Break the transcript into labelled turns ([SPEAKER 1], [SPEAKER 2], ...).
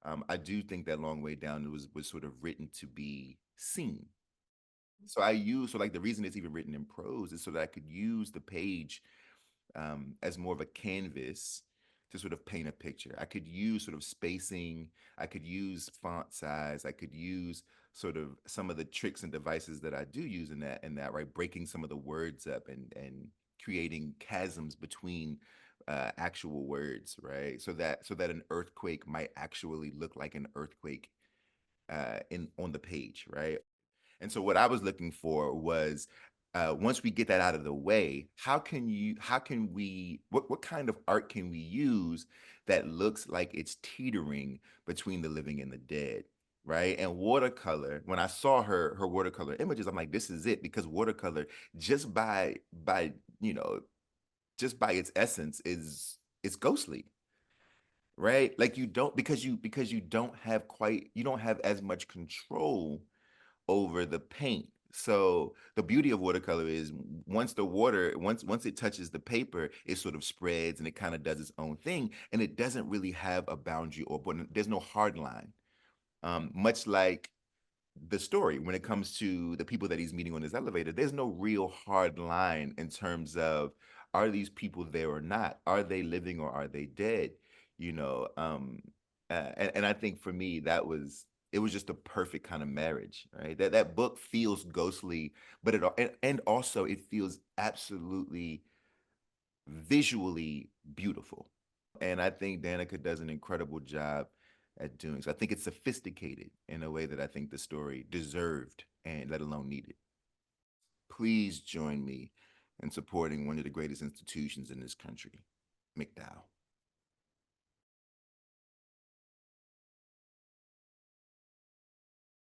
[SPEAKER 1] I do think that Long Way Down was sort of written to be seen. So like the reason it's even written in prose is so that I could use the page as more of a canvas to sort of paint a picture. I could use sort of spacing, I could use font size, I could use sort of some of the tricks and devices that I do use in that, right? Breaking some of the words up and creating chasms between actual words, right? So that an earthquake might actually look like an earthquake in on the page, right? And so what I was looking for was once we get that out of the way, what kind of art can we use that looks like it's teetering between the living and the dead, right? And watercolor, when I saw her watercolor images, I'm like, this is it, because watercolor just by you know just by its essence is it's ghostly, right? Like because you don't have as much control over the paint. So the beauty of watercolor is once it touches the paper, it sort of spreads and it kind of does its own thing, and it doesn't really have a boundary or but there's no hard line. Much like the story when it comes to the people that he's meeting on his elevator, there's no real hard line in terms of are these people there or not? Are they living or are they dead? You know, and I think for me it was just a perfect kind of marriage, right? That book feels ghostly, but and also it feels absolutely visually beautiful. And I think Danica does an incredible job at doing so. I think it's sophisticated in a way that I think the story deserved and let alone needed. Please join me in supporting one of the greatest institutions in this country, MacDowell.